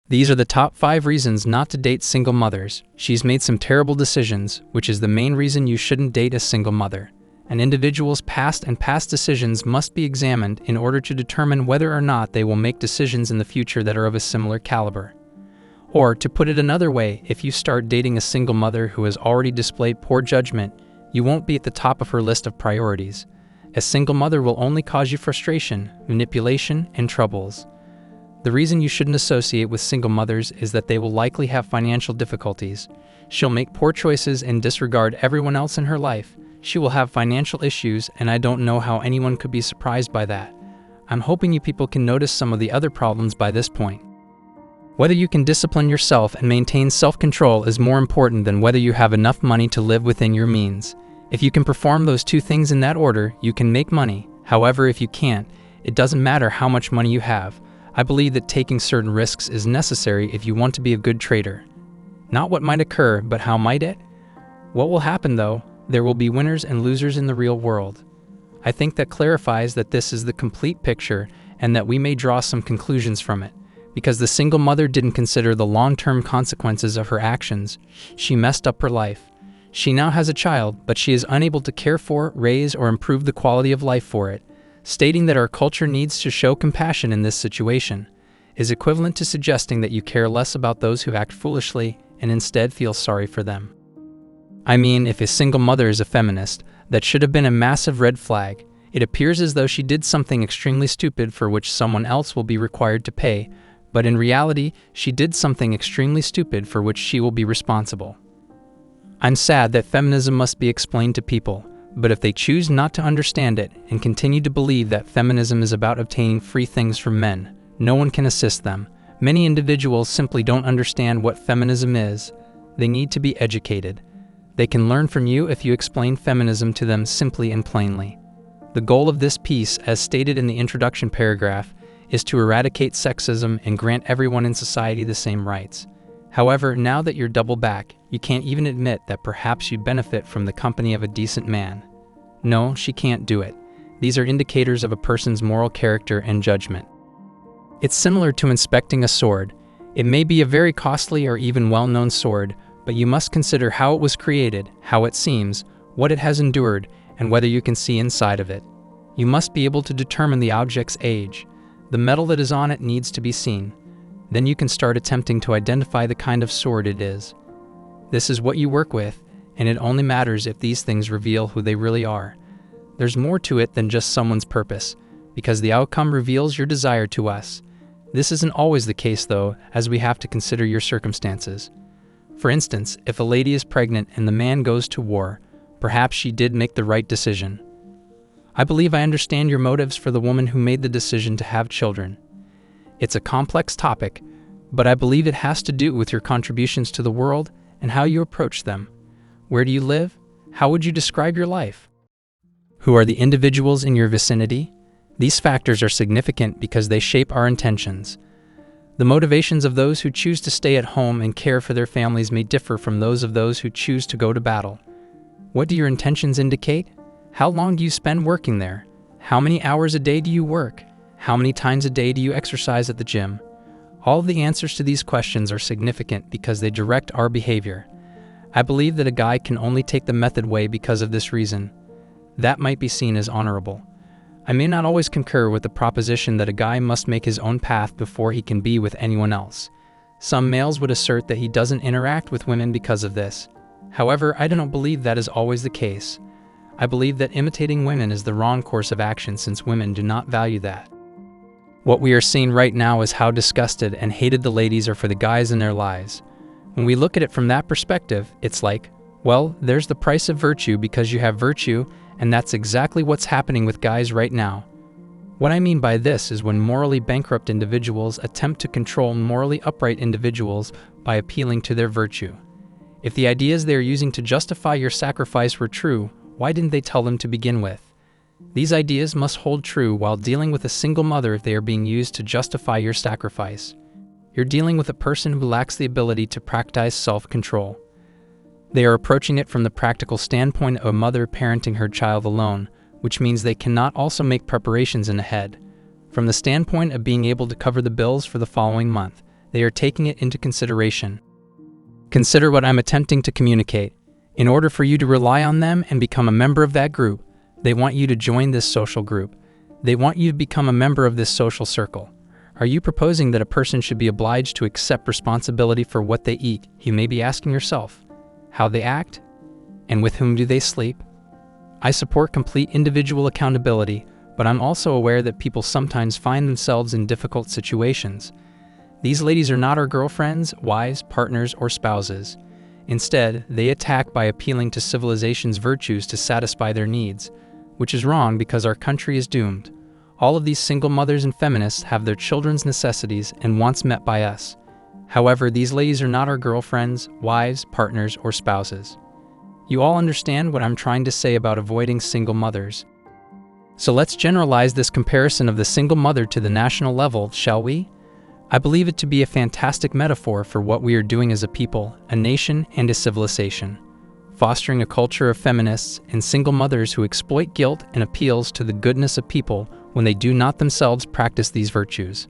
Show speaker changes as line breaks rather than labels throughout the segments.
These are the top 5 reasons not to date single mothers. She's made some terrible decisions, which is the main reason you shouldn't date a single mother. An individual's past decisions must be examined in order to determine whether or not they will make decisions in the future that are of a similar caliber. Or, to put it another way, if you start dating a single mother who has already displayed poor judgment, you won't be at the top of her list of priorities. A single mother will only cause you frustration, manipulation, and troubles. The reason you shouldn't associate with single mothers is that they will likely have financial difficulties. She'll make poor choices and disregard everyone else in her life. She will have financial issues, and I don't know how anyone could be surprised by that. I'm hoping you people can notice some of the other problems by this point. Whether you can discipline yourself and maintain self-control is more important than whether you have enough money to live within your means. If you can perform those 2 things in that order, you can make money. However, if you can't, it doesn't matter how much money you have. I believe that taking certain risks is necessary if you want to be a good trader. Not what might occur, but how might it? What will happen though? There will be winners and losers in the real world. I think that clarifies that this is the complete picture and that we may draw some conclusions from it. Because the single mother didn't consider the long-term consequences of her actions, she messed up her life. She now has a child, but she is unable to care for, raise, or improve the quality of life for it. Stating that our culture needs to show compassion in this situation is equivalent to suggesting that you care less about those who act foolishly and instead feel sorry for them. I mean, if a single mother is a feminist, that should have been a massive red flag. It appears as though she did something extremely stupid for which someone else will be required to pay, but in reality, she did something extremely stupid for which she will be responsible. I'm sad that feminism must be explained to people, but if they choose not to understand it and continue to believe that feminism is about obtaining free things from men, no one can assist them. Many individuals simply don't understand what feminism is. They need to be educated. They can learn from you if you explain feminism to them simply and plainly. The goal of this piece, as stated in the introduction paragraph, is to eradicate sexism and grant everyone in society the same rights. However, now that you're double back, you can't even admit that perhaps you'd benefit from the company of a decent man. No, she can't do it. These are indicators of a person's moral character and judgment. It's similar to inspecting a sword. It may be a very costly or even well-known sword, but you must consider how it was created, how it seems, what it has endured, and whether you can see inside of it. You must be able to determine the object's age. The metal that is on it needs to be seen. Then you can start attempting to identify the kind of sword it is. This is what you work with, and it only matters if these things reveal who they really are. There's more to it than just someone's purpose, because the outcome reveals your desire to us. This isn't always the case though, as we have to consider your circumstances. For instance, if a lady is pregnant and the man goes to war, perhaps she did make the right decision. I believe I understand your motives for the woman who made the decision to have children. It's a complex topic, but I believe it has to do with your contributions to the world and how you approach them. Where do you live? How would you describe your life? Who are the individuals in your vicinity? These factors are significant because they shape our intentions. The motivations of those who choose to stay at home and care for their families may differ from those of those who choose to go to battle. What do your intentions indicate? How long do you spend working there? How many hours a day do you work? How many times a day do you exercise at the gym? All of the answers to these questions are significant because they direct our behavior. I believe that a guy can only take the method way because of this reason. That might be seen as honorable. I may not always concur with the proposition that a guy must make his own path before he can be with anyone else. Some males would assert that he doesn't interact with women because of this. However, I don't believe that is always the case. I believe that imitating women is the wrong course of action since women do not value that. What we are seeing right now is how disgusted and hated the ladies are for the guys in their lives. When we look at it from that perspective, it's like, well, there's the price of virtue because you have virtue, and that's exactly what's happening with guys right now. What I mean by this is when morally bankrupt individuals attempt to control morally upright individuals by appealing to their virtue. If the ideas they are using to justify your sacrifice were true, why didn't they tell them to begin with? These ideas must hold true while dealing with a single mother if they are being used to justify your sacrifice. You're dealing with a person who lacks the ability to practice self-control. They are approaching it from the practical standpoint of a mother parenting her child alone, which means they cannot also make preparations in ahead. From the standpoint of being able to cover the bills for the following month, they are taking it into consideration. Consider what I'm attempting to communicate. In order for you to rely on them and become a member of that group, they want you to join this social group. They want you to become a member of this social circle. Are you proposing that a person should be obliged to accept responsibility for what they eat? You may be asking yourself, how they act, and with whom do they sleep? I support complete individual accountability, but I'm also aware that people sometimes find themselves in difficult situations. These ladies are not our girlfriends, wives, partners, or spouses. Instead, they attack by appealing to civilization's virtues to satisfy their needs, which is wrong because our country is doomed. All of these single mothers and feminists have their children's necessities and wants met by us. However, these ladies are not our girlfriends, wives, partners, or spouses. You all understand what I'm trying to say about avoiding single mothers. So let's generalize this comparison of the single mother to the national level, shall we? I believe it to be a fantastic metaphor for what we are doing as a people, a nation, and a civilization. Fostering a culture of feminists and single mothers who exploit guilt and appeals to the goodness of people when they do not themselves practice these virtues.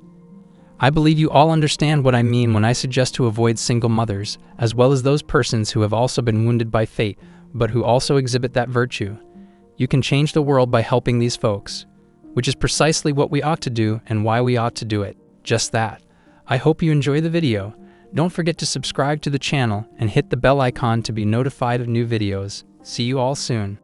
I believe you all understand what I mean when I suggest to avoid single mothers, as well as those persons who have also been wounded by fate, but who also exhibit that virtue. You can change the world by helping these folks, which is precisely what we ought to do and why we ought to do it. Just that. I hope you enjoy the video. Don't forget to subscribe to the channel and hit the bell icon to be notified of new videos. See you all soon.